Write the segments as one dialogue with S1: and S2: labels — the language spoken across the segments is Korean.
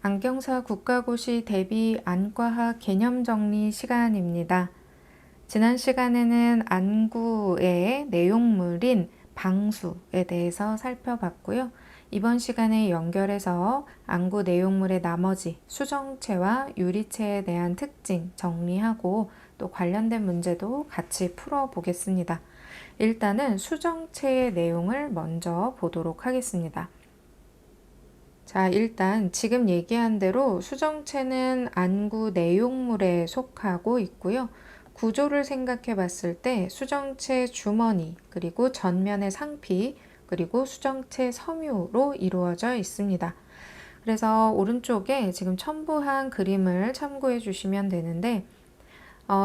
S1: 안경사 국가고시 대비 안과학 개념 정리 시간입니다. 지난 시간에는 안구의 내용물인 방수에 대해서 살펴봤고요. 이번 시간에 연결해서 안구 내용물의 나머지 수정체와 유리체에 대한 특징 정리하고 또 관련된 문제도 같이 풀어보겠습니다. 일단은 수정체의 내용을 먼저 보도록 하겠습니다. 자, 일단 지금 얘기한 대로 수정체는 안구 내용물에 속하고 있고요. 구조를 생각해 봤을 때 수정체 주머니, 그리고 전면의 상피, 그리고 수정체 섬유로 이루어져 있습니다. 그래서 오른쪽에 지금 첨부한 그림을 참고해 주시면 되는데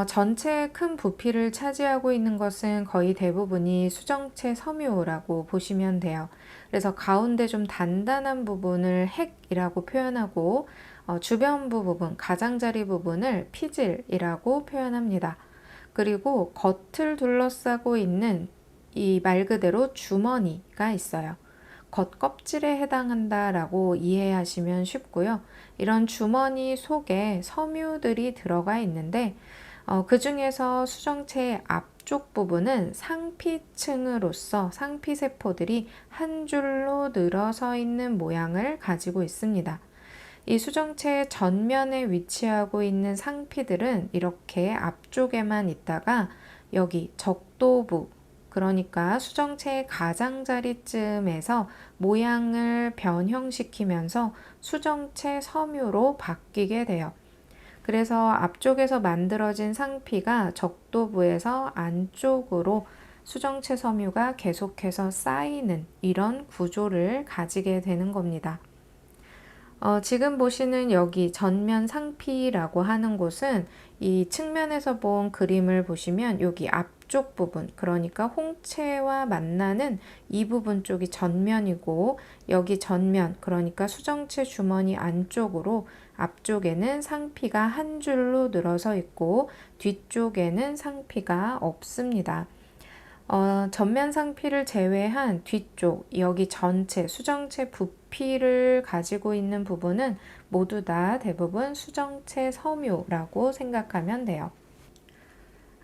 S1: 전체의 큰 부피를 차지하고 있는 것은 거의 대부분이 수정체 섬유라고 보시면 돼요. 그래서 가운데 좀 단단한 부분을 핵이라고 표현하고 주변부 부분, 가장자리 부분을 피질이라고 표현합니다. 그리고 겉을 둘러싸고 있는 이 말 그대로 주머니가 있어요. 겉껍질에 해당한다라고 이해하시면 쉽고요. 이런 주머니 속에 섬유들이 들어가 있는데 그 중에서 수정체의 앞쪽 부분은 상피층으로서 상피세포들이 한 줄로 늘어서 있는 모양을 가지고 있습니다. 이 수정체의 전면에 위치하고 있는 상피들은 이렇게 앞쪽에만 있다가 여기 적도부, 그러니까 수정체의 가장자리쯤에서 모양을 변형시키면서 수정체 섬유로 바뀌게 돼요. 그래서 앞쪽에서 만들어진 상피가 적도부에서 안쪽으로 수정체 섬유가 계속해서 쌓이는 이런 구조를 가지게 되는 겁니다. 지금 보시는 여기 전면 상피라고 하는 곳은 이 측면에서 본 그림을 보시면 여기 앞쪽 부분, 그러니까 홍채와 만나는 이 부분 쪽이 전면이고 여기 전면, 그러니까 수정체 주머니 안쪽으로 앞쪽에는 상피가 한 줄로 늘어서 있고 뒤쪽에는 상피가 없습니다. 전면 상피를 제외한 뒤쪽, 여기 전체 수정체 부피를 가지고 있는 부분은 모두 다 대부분 수정체 섬유라고 생각하면 돼요.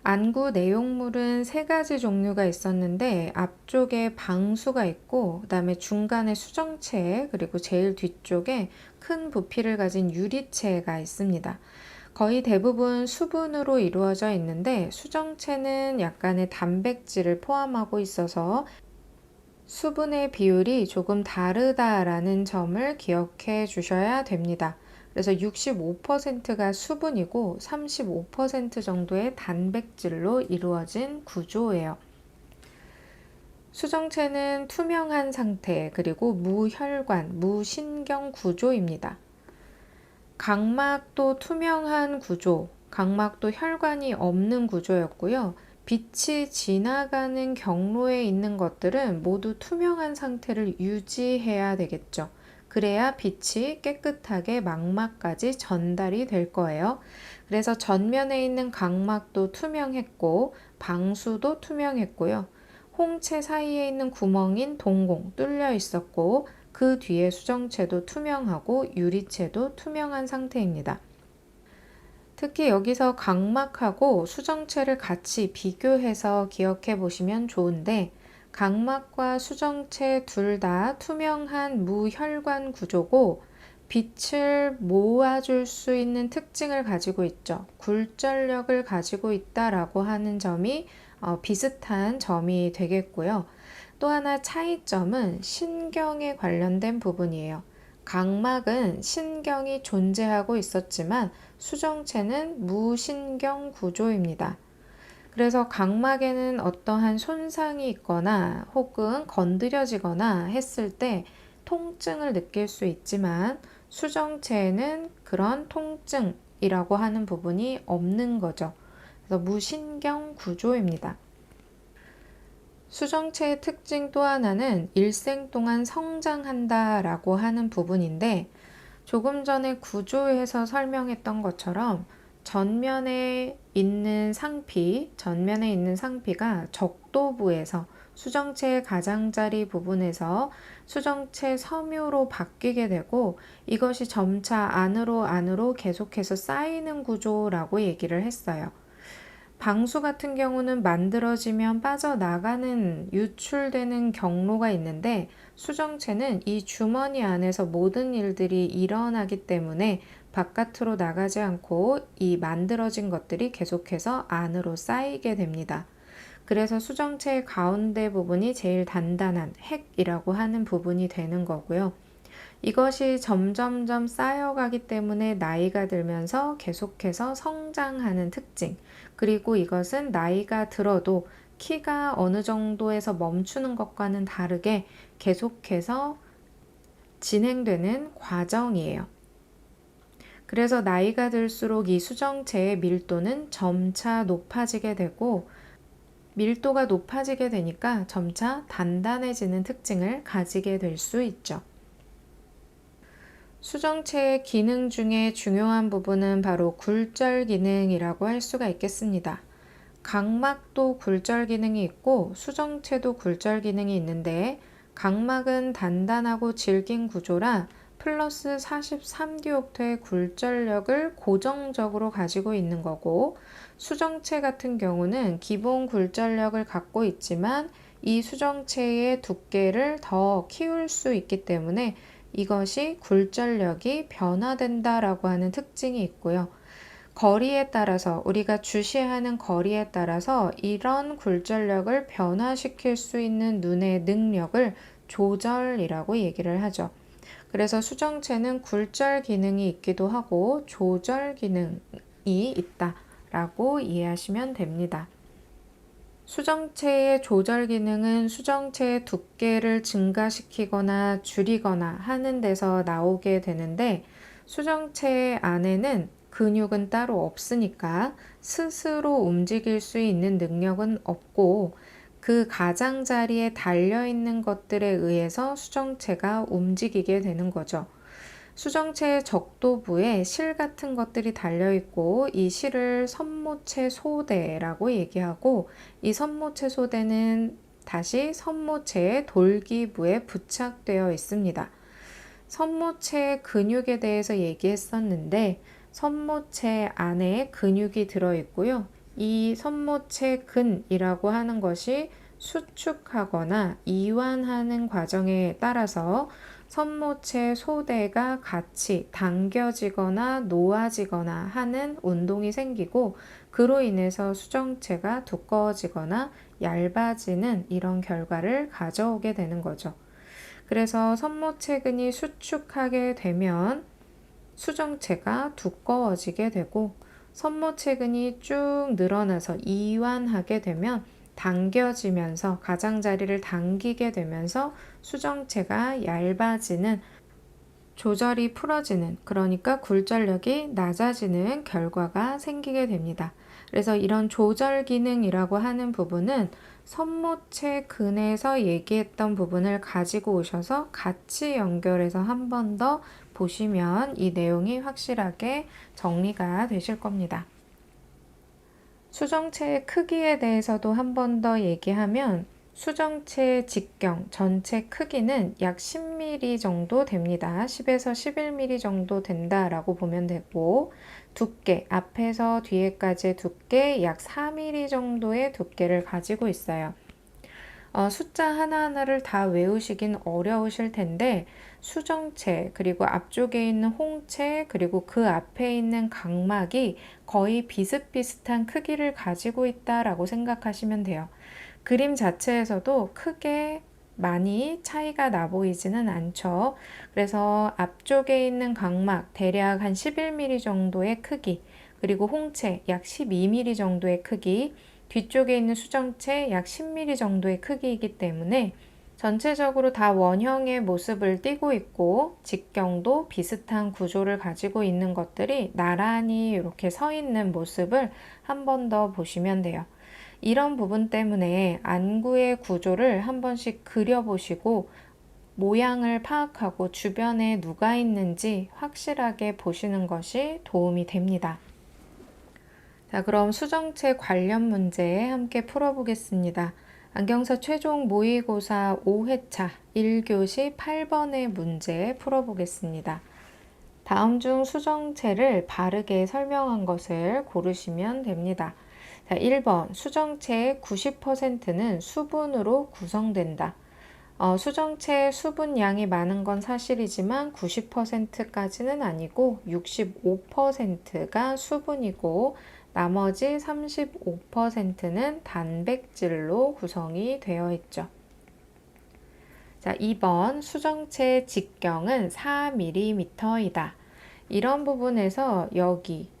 S1: 안구 내용물은 세 가지 종류가 있었는데 앞쪽에 방수가 있고 그다음에 중간에 수정체, 그리고 제일 뒤쪽에 큰 부피를 가진 유리체가 있습니다. 거의 대부분 수분으로 이루어져 있는데 수정체는 약간의 단백질을 포함하고 있어서 수분의 비율이 조금 다르다라는 점을 기억해 주셔야 됩니다. 그래서 65%가 수분이고 35% 정도의 단백질로 이루어진 구조예요. 수정체는 투명한 상태, 그리고 무혈관, 무신경 구조입니다. 각막도 투명한 구조, 각막도 혈관이 없는 구조였고요. 빛이 지나가는 경로에 있는 것들은 모두 투명한 상태를 유지해야 되겠죠. 그래야 빛이 깨끗하게 망막까지 전달이 될 거예요. 그래서 전면에 있는 각막도 투명했고 방수도 투명했고요. 홍채 사이에 있는 구멍인 동공 뚫려 있었고 그 뒤에 수정체도 투명하고 유리체도 투명한 상태입니다. 특히 여기서 각막하고 수정체를 같이 비교해서 기억해 보시면 좋은데 각막과 수정체 둘 다 투명한 무혈관 구조고 빛을 모아줄 수 있는 특징을 가지고 있죠. 굴절력을 가지고 있다라고 하는 점이 비슷한 점이 되겠고요. 또 하나 차이점은 신경에 관련된 부분이에요. 각막은 신경이 존재하고 있었지만 수정체는 무신경 구조입니다. 그래서 각막에는 어떠한 손상이 있거나 혹은 건드려지거나 했을 때 통증을 느낄 수 있지만 수정체에는 그런 통증이라고 하는 부분이 없는 거죠. 그래서 무신경 구조입니다. 수정체의 특징 또 하나는 일생 동안 성장한다라고 하는 부분인데 조금 전에 구조에서 설명했던 것처럼 전면에 있는 상피가 적도부에서 수정체의 가장자리 부분에서 수정체 섬유로 바뀌게 되고 이것이 점차 안으로 계속해서 쌓이는 구조라고 얘기를 했어요. 방수 같은 경우는 만들어지면 빠져나가는 유출되는 경로가 있는데 수정체는 이 주머니 안에서 모든 일들이 일어나기 때문에 바깥으로 나가지 않고 이 만들어진 것들이 계속해서 안으로 쌓이게 됩니다. 그래서 수정체의 가운데 부분이 제일 단단한 핵이라고 하는 부분이 되는 거고요. 이것이 점점점 쌓여가기 때문에 나이가 들면서 계속해서 성장하는 특징, 그리고 이것은 나이가 들어도 키가 어느 정도에서 멈추는 것과는 다르게 계속해서 진행되는 과정이에요. 그래서 나이가 들수록 이 수정체의 밀도는 점차 높아지게 되고 밀도가 높아지게 되니까 점차 단단해지는 특징을 가지게 될 수 있죠. 수정체의 기능 중에 중요한 부분은 바로 굴절 기능이라고 할 수가 있겠습니다. 각막도 굴절 기능이 있고 수정체도 굴절 기능이 있는데 각막은 단단하고 질긴 구조라 플러스 43디옵터의 굴절력을 고정적으로 가지고 있는 거고 수정체 같은 경우는 기본 굴절력을 갖고 있지만 이 수정체의 두께를 더 키울 수 있기 때문에 이것이 굴절력이 변화된다라고 하는 특징이 있고요. 거리에 따라서 우리가 주시하는 거리에 따라서 이런 굴절력을 변화시킬 수 있는 눈의 능력을 조절이라고 얘기를 하죠. 그래서 수정체는 굴절 기능이 있기도 하고 조절 기능이 있다라고 이해하시면 됩니다. 수정체의 조절 기능은 수정체의 두께를 증가시키거나 줄이거나 하는 데서 나오게 되는데 수정체 안에는 근육은 따로 없으니까 스스로 움직일 수 있는 능력은 없고 그 가장자리에 달려있는 것들에 의해서 수정체가 움직이게 되는 거죠. 수정체의 적도부에 실 같은 것들이 달려있고 이 실을 선모체 소대라고 얘기하고 이 선모체 소대는 다시 선모체의 돌기부에 부착되어 있습니다. 선모체의 근육에 대해서 얘기했었는데 선모체 안에 근육이 들어있고요. 이 선모체 근이라고 하는 것이 수축하거나 이완하는 과정에 따라서 선모체 소대가 같이 당겨지거나 놓아지거나 하는 운동이 생기고 그로 인해서 수정체가 두꺼워지거나 얇아지는 이런 결과를 가져오게 되는 거죠. 그래서 선모체근이 수축하게 되면 수정체가 두꺼워지게 되고 선모체근이 쭉 늘어나서 이완하게 되면 당겨지면서 가장자리를 당기게 되면서 수정체가 얇아지는 조절이 풀어지는 그러니까 굴절력이 낮아지는 결과가 생기게 됩니다. 그래서 이런 조절 기능이라고 하는 부분은 선모체 근에서 얘기했던 부분을 가지고 오셔서 같이 연결해서 한 번 더 보시면 이 내용이 확실하게 정리가 되실 겁니다. 수정체의 크기에 대해서도 한 번 더 얘기하면 수정체의 직경 전체 크기는 약 10mm 정도 됩니다. 10에서 11mm 정도 된다라고 보면 되고 두께, 앞에서 뒤에까지의 두께 약 4mm 정도의 두께를 가지고 있어요. 숫자 하나하나를 다 외우시긴 어려우실 텐데 수정체, 그리고 앞쪽에 있는 홍채, 그리고 그 앞에 있는 각막이 거의 비슷비슷한 크기를 가지고 있다라고 생각하시면 돼요. 그림 자체에서도 크게 많이 차이가 나 보이지는 않죠. 그래서 앞쪽에 있는 각막 대략 한 11mm 정도의 크기, 그리고 홍채 약 12mm 정도의 크기, 뒤쪽에 있는 수정체 약 10mm 정도의 크기이기 때문에 전체적으로 다 원형의 모습을 띠고 있고 직경도 비슷한 구조를 가지고 있는 것들이 나란히 이렇게 서 있는 모습을 한 번 더 보시면 돼요. 이런 부분 때문에 안구의 구조를 한 번씩 그려보시고 모양을 파악하고 주변에 누가 있는지 확실하게 보시는 것이 도움이 됩니다. 자, 그럼 수정체 관련 문제 함께 풀어보겠습니다. 안경사 최종 모의고사 5회차 1교시 8번의 문제 풀어보겠습니다. 다음 중 수정체를 바르게 설명한 것을 고르시면 됩니다. 자, 1번 수정체의 90%는 수분으로 구성된다. 수정체의 수분량이 많은 건 사실이지만 90%까지는 아니고 65%가 수분이고 나머지 35%는 단백질로 구성이 되어 있죠. 자, 2번 수정체의 직경은 4mm이다. 이런 부분에서 여기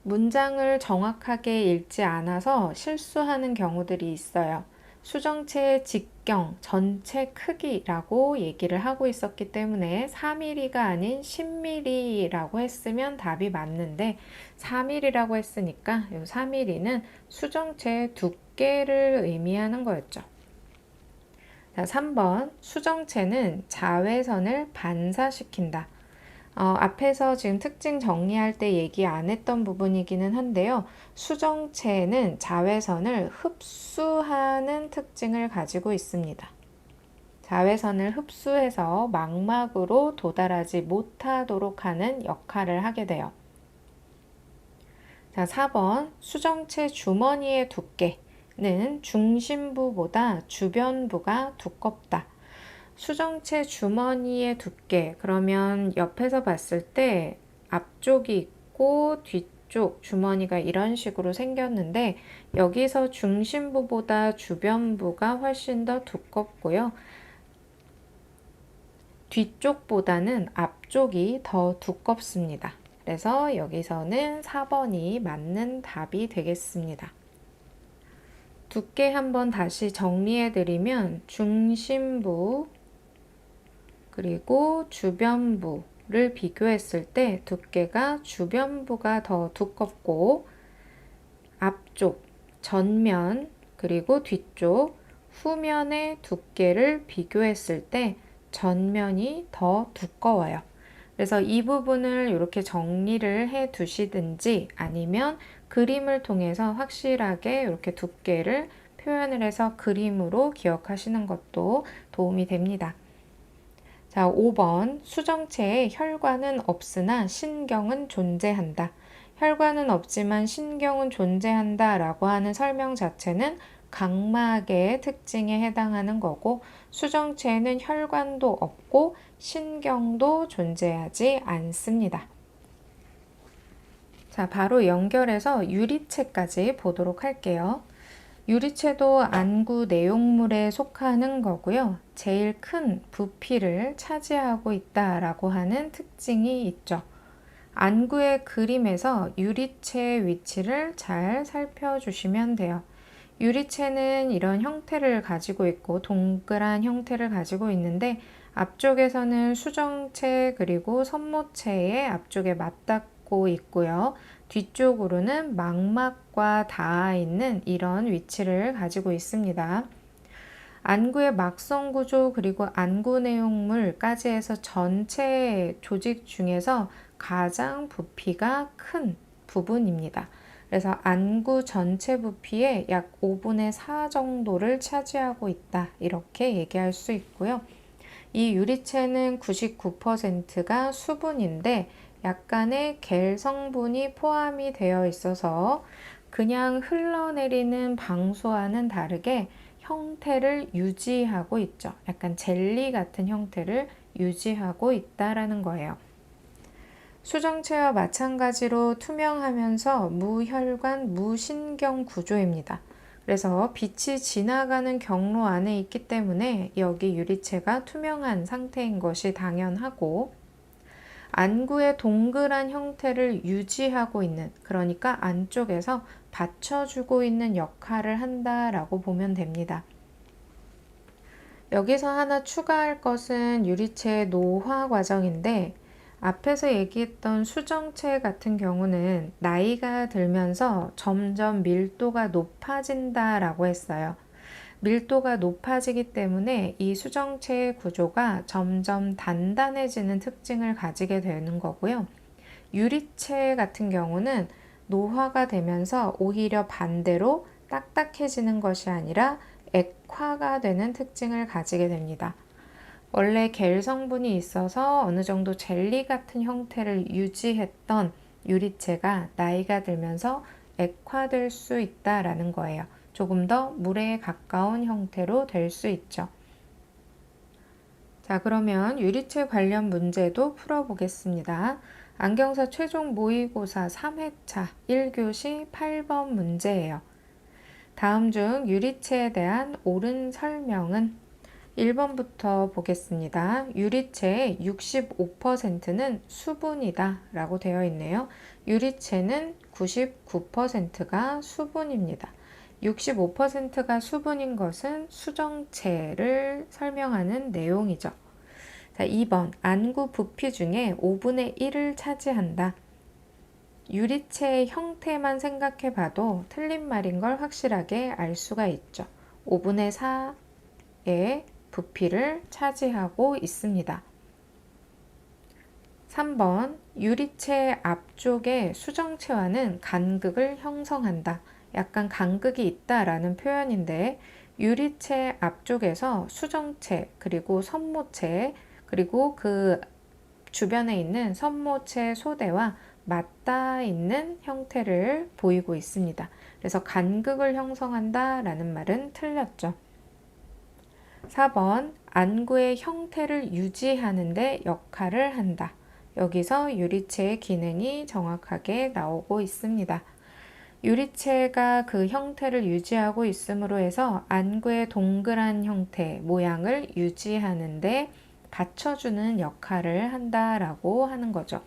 S1: 문장을 정확하게 읽지 않아서 실수하는 경우들이 있어요. 수정체의 직경, 전체 크기라고 얘기를 하고 있었기 때문에 4mm가 아닌 10mm라고 했으면 답이 맞는데 4mm라고 했으니까 이 4mm는 수정체의 두께를 의미하는 거였죠. 자, 3번 수정체는 자외선을 반사시킨다. 앞에서 지금 특징 정리할 때 얘기 안 했던 부분이기는 한데요. 수정체는 자외선을 흡수하는 특징을 가지고 있습니다. 자외선을 흡수해서 망막으로 도달하지 못하도록 하는 역할을 하게 돼요. 자, 4번 수정체 주머니의 두께는 중심부보다 주변부가 두껍다. 수정체 주머니의 두께, 그러면 옆에서 봤을 때 앞쪽이 있고 뒤쪽 주머니가 이런 식으로 생겼는데 여기서 중심부보다 주변부가 훨씬 더 두껍고요. 뒤쪽보다는 앞쪽이 더 두껍습니다. 그래서 여기서는 4번이 맞는 답이 되겠습니다. 두께 한번 다시 정리해드리면 중심부 그리고 주변부를 비교했을 때 두께가 주변부가 더 두껍고 앞쪽, 전면, 그리고 뒤쪽, 후면의 두께를 비교했을 때 전면이 더 두꺼워요. 그래서 이 부분을 이렇게 정리를 해 두시든지 아니면 그림을 통해서 확실하게 이렇게 두께를 표현을 해서 그림으로 기억하시는 것도 도움이 됩니다. 자, 5번 수정체에 혈관은 없으나 신경은 존재한다. 혈관은 없지만 신경은 존재한다 라고 하는 설명 자체는 각막의 특징에 해당하는 거고 수정체에는 혈관도 없고 신경도 존재하지 않습니다. 자, 바로 연결해서 유리체까지 보도록 할게요. 유리체도 안구 내용물에 속하는 거고요. 제일 큰 부피를 차지하고 있다라고 하는 특징이 있죠. 안구의 그림에서 유리체의 위치를 잘 살펴주시면 돼요. 유리체는 이런 형태를 가지고 있고 동그란 형태를 가지고 있는데 앞쪽에서는 수정체 그리고 섬모체의 앞쪽에 맞닿고 있고요. 뒤쪽으로는 망막과 닿아 있는 이런 위치를 가지고 있습니다. 안구의 막성 구조 그리고 안구 내용물까지 해서 전체 조직 중에서 가장 부피가 큰 부분입니다. 그래서 안구 전체 부피의 약 5분의 4 정도를 차지하고 있다. 이렇게 얘기할 수 있고요. 이 유리체는 99%가 수분인데 약간의 겔 성분이 포함이 되어 있어서 그냥 흘러내리는 방수와는 다르게 형태를 유지하고 있죠. 약간 젤리 같은 형태를 유지하고 있다라는 거예요. 수정체와 마찬가지로 투명하면서 무혈관, 무신경 구조입니다. 그래서 빛이 지나가는 경로 안에 있기 때문에 여기 유리체가 투명한 상태인 것이 당연하고 안구의 동그란 형태를 유지하고 있는, 그러니까 안쪽에서 받쳐주고 있는 역할을 한다라고 보면 됩니다. 여기서 하나 추가할 것은 유리체의 노화 과정인데 앞에서 얘기했던 수정체 같은 경우는 나이가 들면서 점점 밀도가 높아진다라고 했어요. 밀도가 높아지기 때문에 이 수정체의 구조가 점점 단단해지는 특징을 가지게 되는 거고요. 유리체 같은 경우는 노화가 되면서 오히려 반대로 딱딱해지는 것이 아니라 액화가 되는 특징을 가지게 됩니다. 원래 겔 성분이 있어서 어느 정도 젤리 같은 형태를 유지했던 유리체가 나이가 들면서 액화될 수 있다라는 거예요. 조금 더 물에 가까운 형태로 될 수 있죠. 자, 그러면 유리체 관련 문제도 풀어보겠습니다. 안경사 최종 모의고사 3회차 1교시 8번 문제예요. 다음 중 유리체에 대한 옳은 설명은 1번부터 보겠습니다. 유리체의 65%는 수분이다 라고 되어 있네요. 유리체는 99%가 수분입니다. 65%가 수분인 것은 수정체를 설명하는 내용이죠. 자, 2번 안구 부피 중에 5분의 1을 차지한다. 유리체의 형태만 생각해 봐도 틀린 말인 걸 확실하게 알 수가 있죠. 5분의 4의 부피를 차지하고 있습니다. 3번 유리체 앞쪽의 수정체와는 간극을 형성한다. 약간 간극이 있다라는 표현인데 유리체 앞쪽에서 수정체 그리고 선모체 그리고 그 주변에 있는 선모체 소대와 맞닿아 있는 형태를 보이고 있습니다. 그래서 간극을 형성한다 라는 말은 틀렸죠. 4번 안구의 형태를 유지하는 데 역할을 한다. 여기서 유리체의 기능이 정확하게 나오고 있습니다. 유리체가 그 형태를 유지하고 있음으로 해서 안구의 동그란 형태, 모양을 유지하는데 받쳐주는 역할을 한다라고 하는 거죠.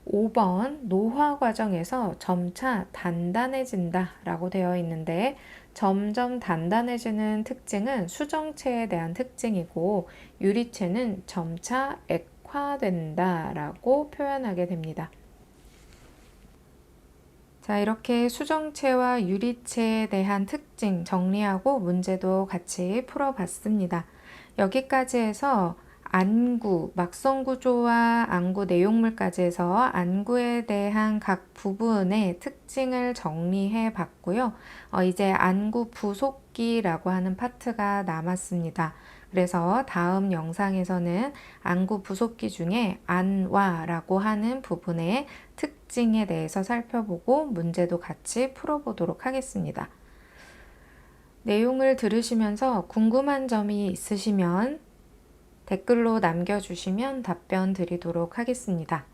S1: 5번 노화 과정에서 점차 단단해진다 라고 되어 있는데 점점 단단해지는 특징은 수정체에 대한 특징이고 유리체는 점차 액화된다 라고 표현하게 됩니다. 자, 이렇게 수정체와 유리체에 대한 특징 정리하고 문제도 같이 풀어봤습니다. 여기까지 해서 안구, 막성 구조와 안구 내용물까지 해서 안구에 대한 각 부분의 특징을 정리해 봤고요. 이제 안구 부속기라고 하는 파트가 남았습니다. 그래서 다음 영상에서는 안구 부속기 중에 안와라고 하는 부분의 특징에 대해서 살펴보고 문제도 같이 풀어보도록 하겠습니다. 내용을 들으시면서 궁금한 점이 있으시면 댓글로 남겨주시면 답변 드리도록 하겠습니다.